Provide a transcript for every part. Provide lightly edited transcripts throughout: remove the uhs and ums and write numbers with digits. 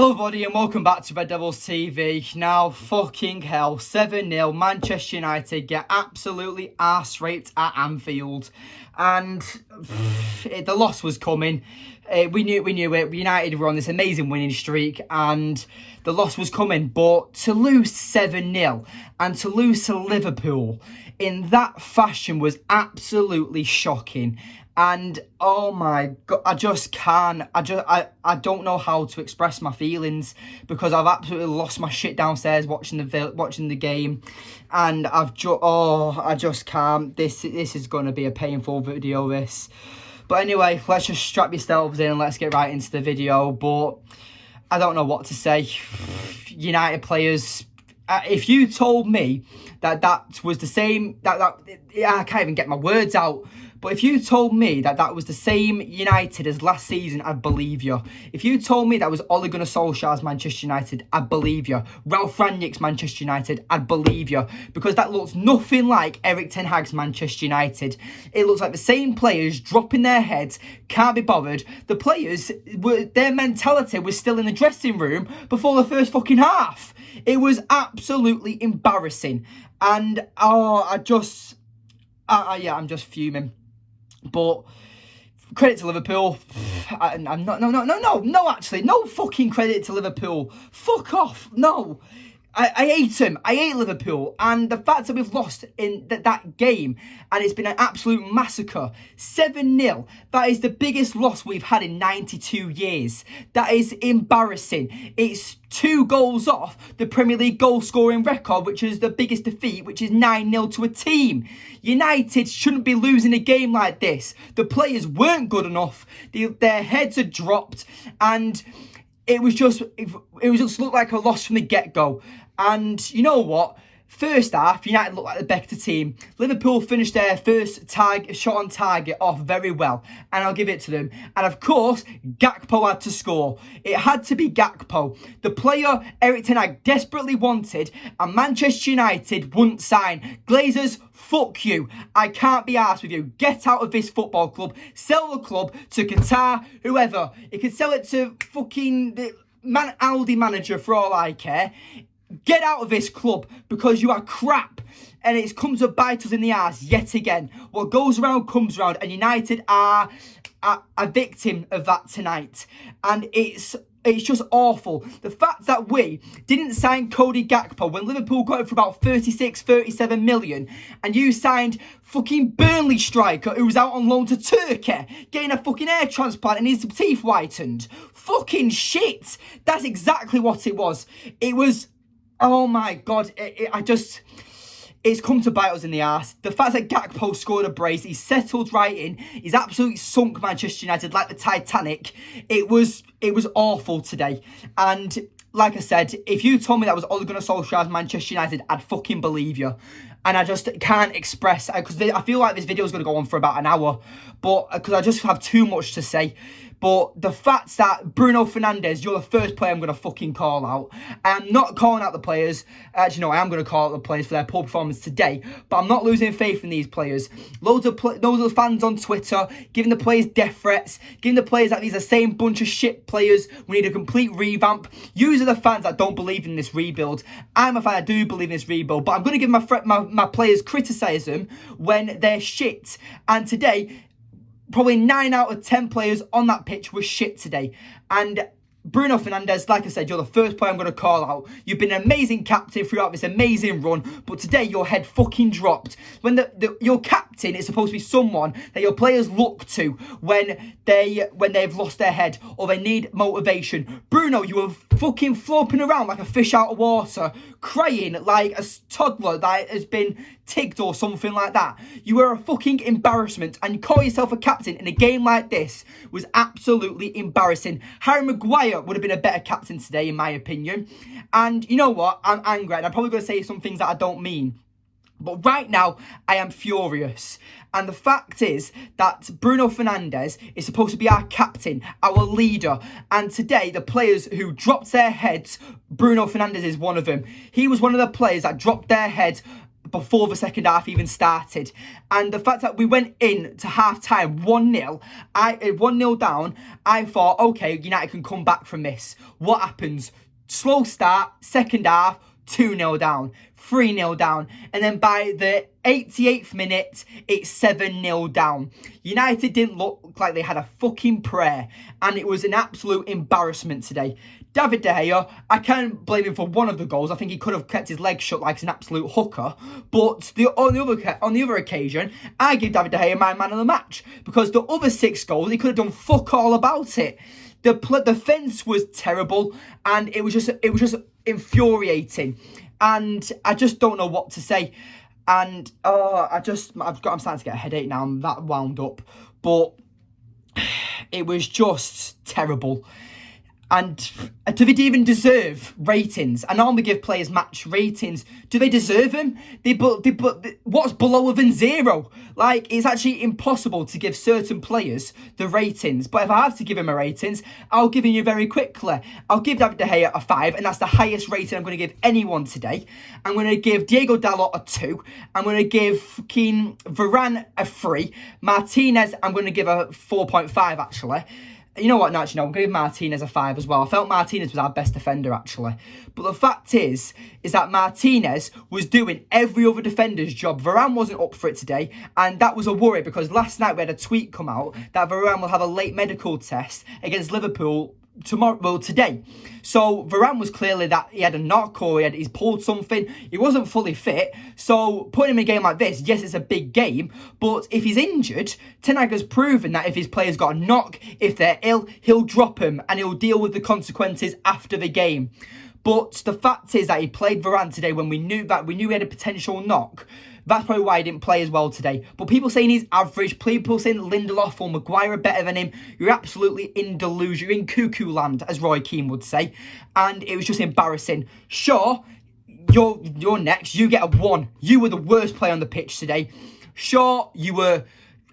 Hello everybody and welcome back to Red Devils TV. Now, fucking hell, 7-0, Manchester United get absolutely arse-raped at Anfield. And the loss was coming. We knew it. United were on this amazing winning streak and the loss was coming. But to lose 7-0 and to lose to Liverpool in that fashion was absolutely shocking. And oh my god, I just can't. I don't know how to express my feelings because I've absolutely lost my shit downstairs watching the game, and I just can't. This is going to be a painful video. This, but anyway, let's just strap yourselves in and let's get right into the video. But I don't know what to say. United players. If you told me that was the same, I can't even get my words out. But if you told me that was the same United as last season, I'd believe you. If you told me that was Ole Gunnar Solskjaer's Manchester United, I'd believe you. Ralph Rangnick's Manchester United, I'd believe you. Because that looks nothing like Erik ten Hag's Manchester United. It looks like the same players dropping their heads, can't be bothered. The players, their mentality was still in the dressing room before the first fucking half. It was absolutely embarrassing. And, I'm just fuming. But credit to Liverpool. Actually, no fucking credit to Liverpool. Fuck off. No. I hate him. I hate Liverpool. And the fact that we've lost in that game and it's been an absolute massacre. 7-0. That is the biggest loss we've had in 92 years. That is embarrassing. It's 2 goals off the Premier League goal scoring record, which is the biggest defeat, which is 9-0 to a team. United shouldn't be losing a game like this. The players weren't good enough. Their heads had dropped and it just looked like a loss from the get-go. And you know what? First half, United looked like the better team. Liverpool finished their first shot on target off very well. And I'll give it to them. And of course, Gakpo had to score. It had to be Gakpo. The player Erik ten Hag desperately wanted and Manchester United wouldn't sign. Glazers, fuck you. I can't be arsed with you. Get out of this football club. Sell the club to Qatar, whoever. You can sell it to fucking the Aldi manager for all I care. Get out of this club because you are crap and it's come to bite us in the arse yet again. What goes around comes around and United are a victim of that tonight. And it's just awful. The fact that we didn't sign Cody Gakpo when Liverpool got it for about 36, 37 million and you signed fucking Burnley striker who was out on loan to Turkey getting a fucking hair transplant and his teeth whitened. Fucking shit. That's exactly what it was. It was... Oh my God, it's come to bite us in the arse. The fact that Gakpo scored a brace, he's settled right in, he's absolutely sunk Manchester United like the Titanic. It was awful today. And like I said, if you told me that was Ole Gunnar Solskjaer's Manchester United, I'd fucking believe you. And I just can't express, because I feel like this video is going to go on for about an hour, but because I just have too much to say. But the fact that Bruno Fernandes, you're the first player I'm going to fucking call out. I'm not calling out the players. Actually, no, I am going to call out the players for their poor performance today. But I'm not losing faith in these players. Loads of fans on Twitter giving the players death threats. Giving the players that these are the same bunch of shit players. We need a complete revamp. You are the fans that don't believe in this rebuild. I'm a fan that do believe in this rebuild. But I'm going to give my players criticism when they're shit. And today... probably 9 out of 10 players on that pitch were shit today. And Bruno Fernandes, like I said, you're the first player I'm going to call out. You've been an amazing captain throughout this amazing run, but today your head fucking dropped. When your captain is supposed to be someone that your players look to when they've lost their head or they need motivation. Bruno, you were fucking flopping around like a fish out of water, crying like a toddler that has been tigged or something like that. You were a fucking embarrassment, and you call yourself a captain in a game like this was absolutely embarrassing. Harry Maguire would have been a better captain today, in my opinion. And you know what? I'm angry, and I'm probably going to say some things that I don't mean. But right now, I am furious. And the fact is that Bruno Fernandes is supposed to be our captain, our leader. And today, the players who dropped their heads, Bruno Fernandes is one of them. He was one of the players that dropped their heads before the second half even started. And the fact that we went in to half-time 1-0, 1-0 down, I thought, okay, United can come back from this. What happens? Slow start, second half, 2-0 down, 3-0 down, and then by the 88th minute, it's 7-0 down. United didn't look like they had a fucking prayer, and it was an absolute embarrassment today. David De Gea, I can't blame him for one of the goals. I think he could have kept his legs shut like an absolute hooker. But on the other occasion, I give David De Gea my man of the match, because the other 6 goals, he could have done fuck all about it. The defence was terrible, and it was just infuriating, and I just don't know what to say. And I'm starting to get a headache now. I'm that wound up, but it was just terrible. And do they even deserve ratings? I normally give players match ratings. Do they deserve them? What's below than 0? Like, it's actually impossible to give certain players the ratings. But if I have to give him a ratings, I'll give him you very quickly. I'll give David De Gea a 5, and that's the highest rating I'm going to give anyone today. I'm going to give Diego Dalot a 2. I'm going to give fucking Varane a 3. Martinez, I'm going to give a 4.5 actually. You know what? No, actually, no. I'm going to give Martinez a 5 as well. I felt Martinez was our best defender, actually. But the fact is that Martinez was doing every other defender's job. Varane wasn't up for it today, and that was a worry, because last night we had a tweet come out that Varane will have a late medical test against Liverpool today. So Varane was clearly that he had a knock, or he's pulled something. He wasn't fully fit. So putting him in a game like this, yes, it's a big game, but if he's injured, Ten Hag has proven that if his players got a knock, if they're ill, he'll drop him and he'll deal with the consequences after the game. But the fact is that he played Varane today when we knew he had a potential knock. That's probably why he didn't play as well today. But people saying he's average, people saying Lindelof or Maguire are better than him, you're absolutely in delusion. You're in cuckoo land, as Roy Keane would say. And it was just embarrassing. Sure, you're next. You get a 1. You were the worst player on the pitch today. Sure, you were...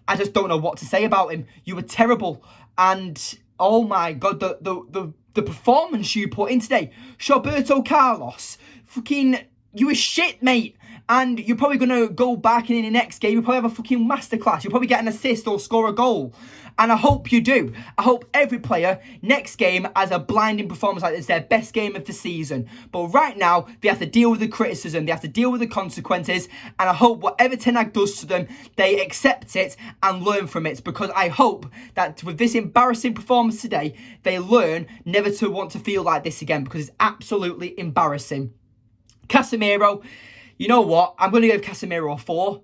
I just don't know what to say about him. You were terrible. And, oh my God, the performance you put in today. Roberto Carlos, fucking... You were shit, mate. And you're probably going to go back and in the next game, you'll probably have a fucking masterclass. You'll probably get an assist or score a goal. And I hope you do. I hope every player next game has a blinding performance like it's their best game of the season. But right now, they have to deal with the criticism. They have to deal with the consequences. And I hope whatever Ten Hag does to them, they accept it and learn from it. Because I hope that with this embarrassing performance today, they learn never to want to feel like this again. Because it's absolutely embarrassing. Casemiro... You know what? I'm going to give Casemiro a 4.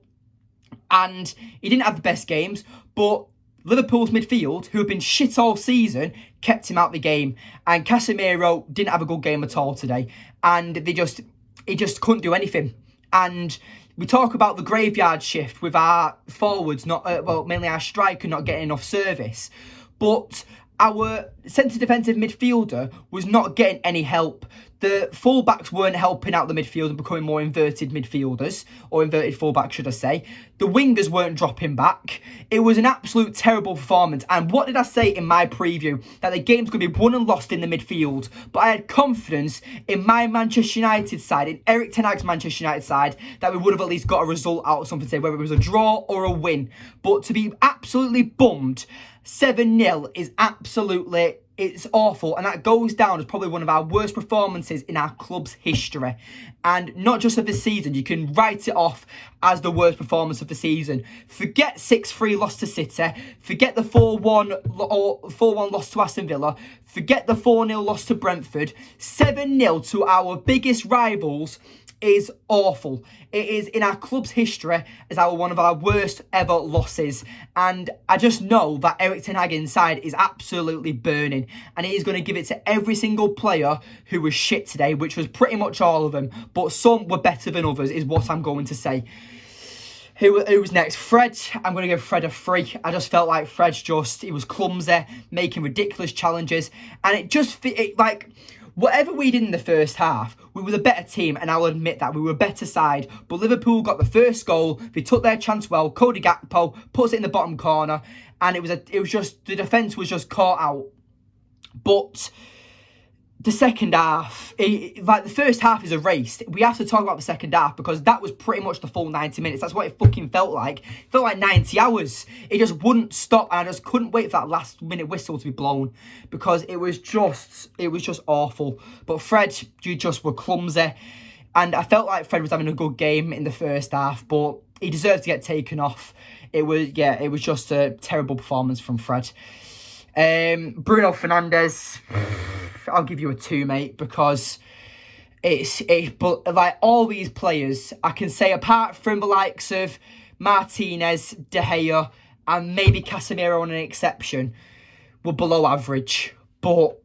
And he didn't have the best games, but Liverpool's midfield, who have been shit all season, kept him out the game. And Casemiro didn't have a good game at all today. And he just couldn't do anything. And we talk about the graveyard shift with our forwards, mainly our striker not getting enough service. But our centre defensive midfielder was not getting any help. The fullbacks weren't helping out the midfield and becoming more inverted midfielders, or inverted fullbacks, should I say. The wingers weren't dropping back. It was an absolute terrible performance. And what did I say in my preview? That the game's going to be won and lost in the midfield. But I had confidence in my Manchester United side, in Eric Ten Hag's Manchester United side, that we would have at least got a result out of something today, whether it was a draw or a win. But to be absolutely bummed, 7-0 is absolutely... It's awful, and that goes down as probably one of our worst performances in our club's history. And not just of the season, you can write it off as the worst performance of the season. Forget 6-3 loss to City, forget the 4-1 loss to Aston Villa, forget the 4-0 loss to Brentford. 7-0 to our biggest rivals is awful. It is in our club's history as one of our worst ever losses. And I just know that Eric Ten Hag inside is absolutely burning. And he is going to give it to every single player who was shit today, which was pretty much all of them. But some were better than others, is what I'm going to say. Who was next? Fred. I'm going to give Fred a 3. I just felt like he was clumsy, making ridiculous challenges. And it just, whatever we did in the first half, we were the better team, and I'll admit that. We were a better side. But Liverpool got the first goal. They took their chance well. Cody Gakpo puts it in the bottom corner. And it was just, the defence was just caught out. But the second half, the first half is erased. We have to talk about the second half because that was pretty much the full 90 minutes. That's what it fucking felt like. It felt like 90 hours. It just wouldn't stop, and I just couldn't wait for that last minute whistle to be blown because it was just awful. But Fred, you just were clumsy, and I felt like Fred was having a good game in the first half, but he deserved to get taken off. It was just a terrible performance from Fred. Bruno Fernandes, I'll give you a 2, mate, because but like all these players, I can say apart from the likes of Martinez, De Gea, and maybe Casemiro on an exception, were below average. But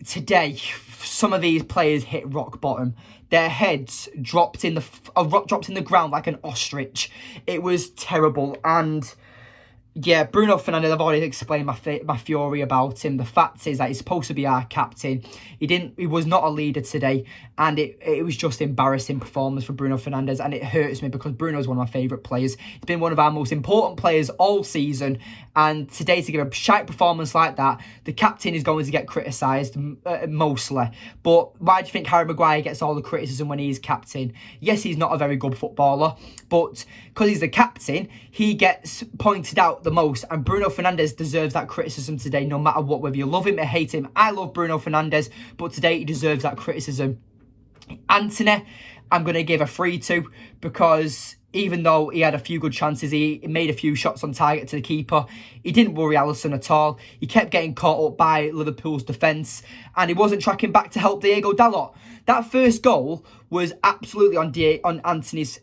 today, some of these players hit rock bottom. Their heads dropped in the ground like an ostrich. It was terrible. And yeah, Bruno Fernandes, I've already explained my fury about him. The fact is that he's supposed to be our captain. He was not a leader today, and it was just embarrassing performance for Bruno Fernandes, and it hurts me because Bruno is one of my favourite players. He's been one of our most important players all season, and today to give a shite performance like that, the captain is going to get criticised mostly. But why do you think Harry Maguire gets all the criticism when he's captain? Yes, he's not a very good footballer, but because he's the captain, he gets pointed out the most, and Bruno Fernandes deserves that criticism today, no matter what, whether you love him or hate him. I love Bruno Fernandes, but today he deserves that criticism. Anthony, I'm going to give a 3 to, because even though he had a few good chances, he made a few shots on target to the keeper. He didn't worry Alisson at all. He kept getting caught up by Liverpool's defence, and he wasn't tracking back to help Diego Dalot. That first goal was absolutely on Anthony's...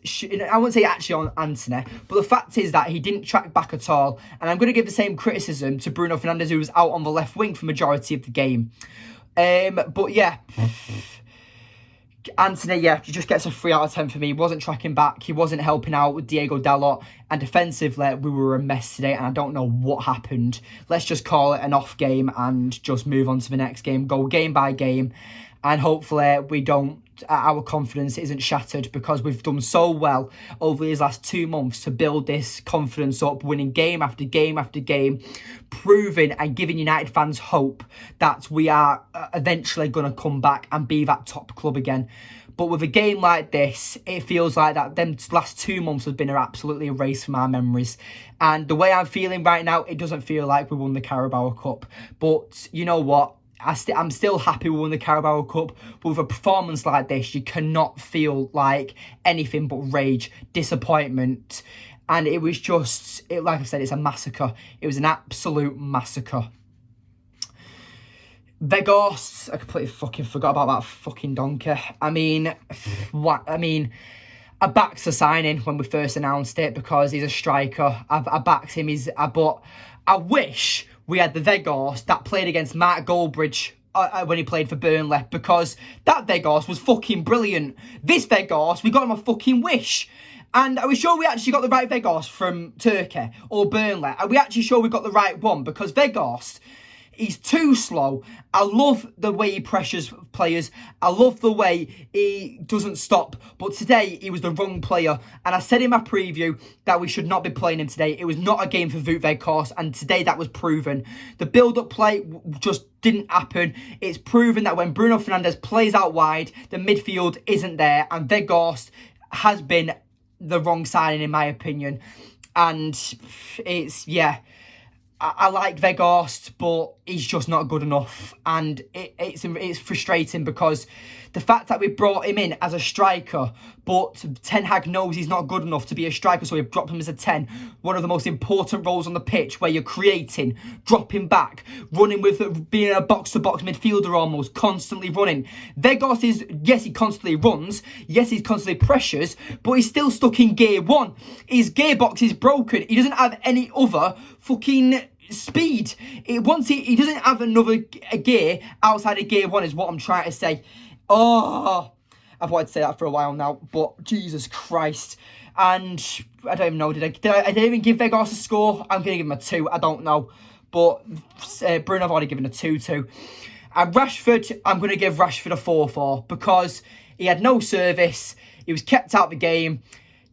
I wouldn't say actually on Anthony, but the fact is that he didn't track back at all. And I'm going to give the same criticism to Bruno Fernandes, who was out on the left wing for the majority of the game. But yeah... Anthony, he just gets a 3 out of 10 for me. He wasn't tracking back. He wasn't helping out with Diego Dalot. And defensively, we were a mess today, and I don't know what happened. Let's just call it an off game and just move on to the next game. Go game by game. And hopefully our confidence isn't shattered, because we've done so well over these last 2 months to build this confidence up, winning game after game after game, proving and giving United fans hope that we are eventually going to come back and be that top club again. But with a game like this, it feels like that them last 2 months have been absolutely erased from our memories. And the way I'm feeling right now, it doesn't feel like we won the Carabao Cup. But you know what? I'm still happy we won the Carabao Cup, but with a performance like this, you cannot feel like anything but rage, disappointment, and it was just, like I said, it's a massacre. It was an absolute massacre. Weghorst, I completely fucking forgot about that fucking donkey. I backed the signing when we first announced it because he's a striker. I backed him. But I wish we had the Weghorst that played against Mark Goldbridge when he played for Burnley, because that Weghorst was fucking brilliant. This Weghorst, we got him a fucking wish. And are we sure we actually got the right Weghorst from Turkey or Burnley? Are we actually sure we got the right one? Because Weghorst, he's too slow. I love the way he pressures players. I love the way he doesn't stop. But today, he was the wrong player. And I said in my preview that we should not be playing him today. It was not a game for Wout Weghorst. And today, that was proven. The build-up play just didn't happen. It's proven that when Bruno Fernandes plays out wide, the midfield isn't there. And Weghorst has been the wrong signing, in my opinion. And it's, I like Weghorst, but he's just not good enough. And it's frustrating because the fact that we brought him in as a striker, but Ten Hag knows he's not good enough to be a striker, so we've dropped him as a 10. One of the most important roles on the pitch, where you're creating, dropping back, running with, being a box-to-box midfielder almost, constantly running. Weghorst is, yes, he constantly runs, yes, he constantly pressures, but he's still stuck in gear 1. His gearbox is broken. He doesn't have any other fucking speed. He doesn't have another gear outside of gear 1, is what I'm trying to say. Oh, I've wanted to say that for a while now, but Jesus Christ. And I don't even know, did I even give Weghorst a score? I'm going to give him a 2, I don't know. But Bruno, I've already given a 2 to. And Rashford, I'm going to give Rashford a 4-4, because he had no service, he was kept out of the game.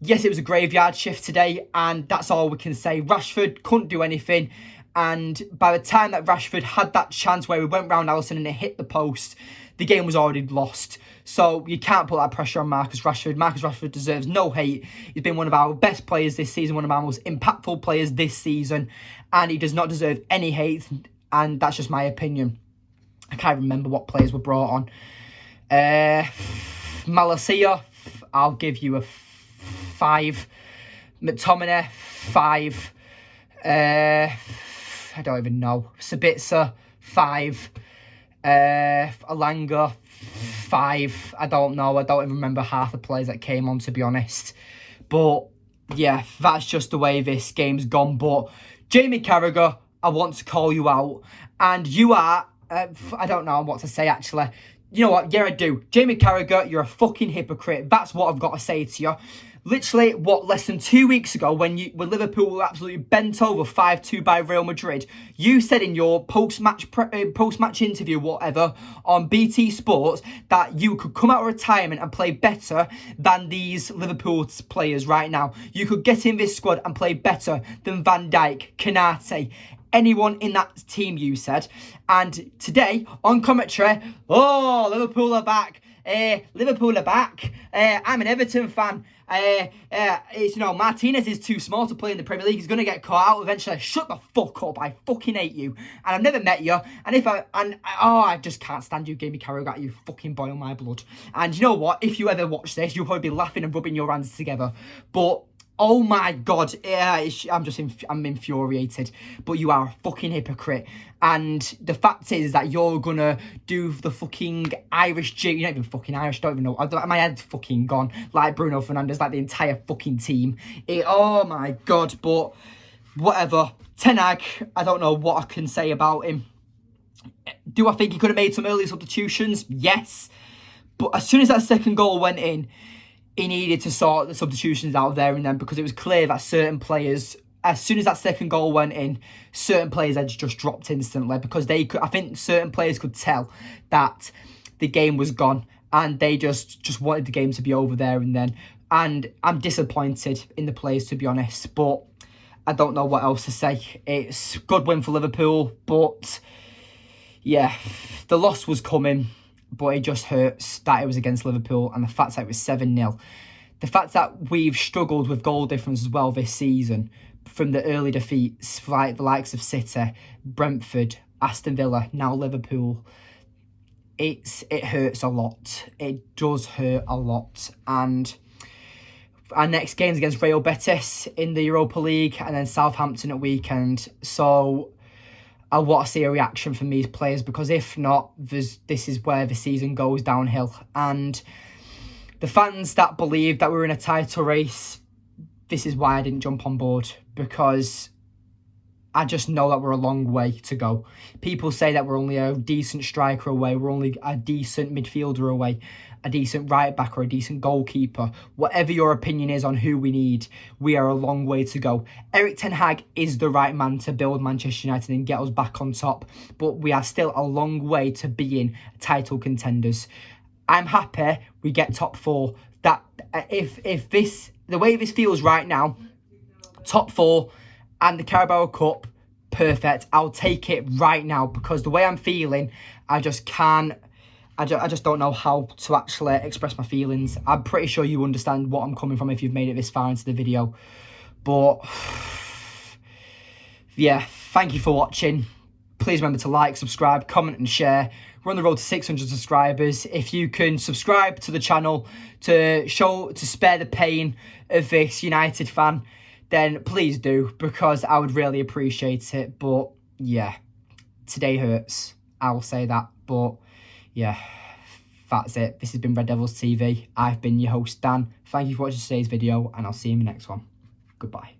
Yes, it was a graveyard shift today, and that's all we can say. Rashford couldn't do anything, and by the time that Rashford had that chance where we went round Alisson and it hit the post, the game was already lost. So you can't put that pressure on Marcus Rashford. Marcus Rashford deserves no hate. He's been one of our best players this season, one of our most impactful players this season, and he does not deserve any hate, and that's just my opinion. I can't remember what players were brought on. Malacia, I'll give you a 5. McTominay, 5. I don't even know. Sabitzer, 5. Alanga, 5. I don't know. I don't even remember half the players that came on, to be honest. But yeah, that's just the way this game's gone. But Jamie Carragher, I want to call you out. And you are, I don't know what to say actually. You know what? Yeah, I do. Jamie Carragher, you're a fucking hypocrite. That's what I've got to say to you. Literally, less than 2 weeks ago, when Liverpool were absolutely bent over 5-2 by Real Madrid, you said in your post-match interview, whatever, on BT Sports, that you could come out of retirement and play better than these Liverpool players right now. You could get in this squad and play better than Van Dijk, Konate, anyone in that team, you said. And today, on commentary, oh, Liverpool are back. Liverpool are back. I'm an Everton fan. It's, Martinez is too small to play in the Premier League. He's going to get caught out eventually. Shut the fuck up. I fucking hate you. And I've never met you. And I just can't stand you, Jamie Carragher. You fucking boil my blood. And you know what? If you ever watch this, you'll probably be laughing and rubbing your hands together. But oh my God, I'm infuriated. But you are a fucking hypocrite. And the fact is that you're gonna do the fucking Irish you're not even fucking Irish, I don't even know. My head's fucking gone. Like Bruno Fernandes, like the entire fucking team. Oh my God, but whatever. Ten Hag, I don't know what I can say about him. Do I think he could have made some early substitutions? Yes. But as soon as that second goal went in, he needed to sort the substitutions out there and then, because it was clear that certain players, as soon as that second goal went in, certain players had just dropped instantly, because I think certain players could tell that the game was gone and they just wanted the game to be over there and then. And I'm disappointed in the players, to be honest, but I don't know what else to say. It's a good win for Liverpool, but yeah, the loss was coming. But it just hurts that it was against Liverpool, and the fact that it was 7-0. The fact that we've struggled with goal difference as well this season, from the early defeats, like the likes of City, Brentford, Aston Villa, now Liverpool. It hurts a lot. It does hurt a lot. And our next game's against Real Betis in the Europa League, and then Southampton at weekend. So I want to see a reaction from these players, because if not, this is where the season goes downhill. And the fans that believe that we're in a title race, this is why I didn't jump on board, because I just know that we're a long way to go. People say that we're only a decent striker away, we're only a decent midfielder away, a decent right back or a decent goalkeeper. Whatever your opinion is on who we need, we are a long way to go. Erik ten Hag is the right man to build Manchester United and get us back on top, but we are still a long way to being title contenders. I'm happy we get top 4. That if the way this feels right now, top 4 and the Carabao Cup, perfect. I'll take it right now, because the way I'm feeling, I just don't know how to actually express my feelings. I'm pretty sure you understand what I'm coming from if you've made it this far into the video. But yeah, thank you for watching. Please remember to like, subscribe, comment and share. We're on the road to 600 subscribers. If you can subscribe to the channel to spare the pain of this United fan, then please do, because I would really appreciate it. But yeah, today hurts. I will say that. But yeah, that's it. This has been Red Devils TV. I've been your host, Dan. Thank you for watching today's video, and I'll see you in the next one. Goodbye.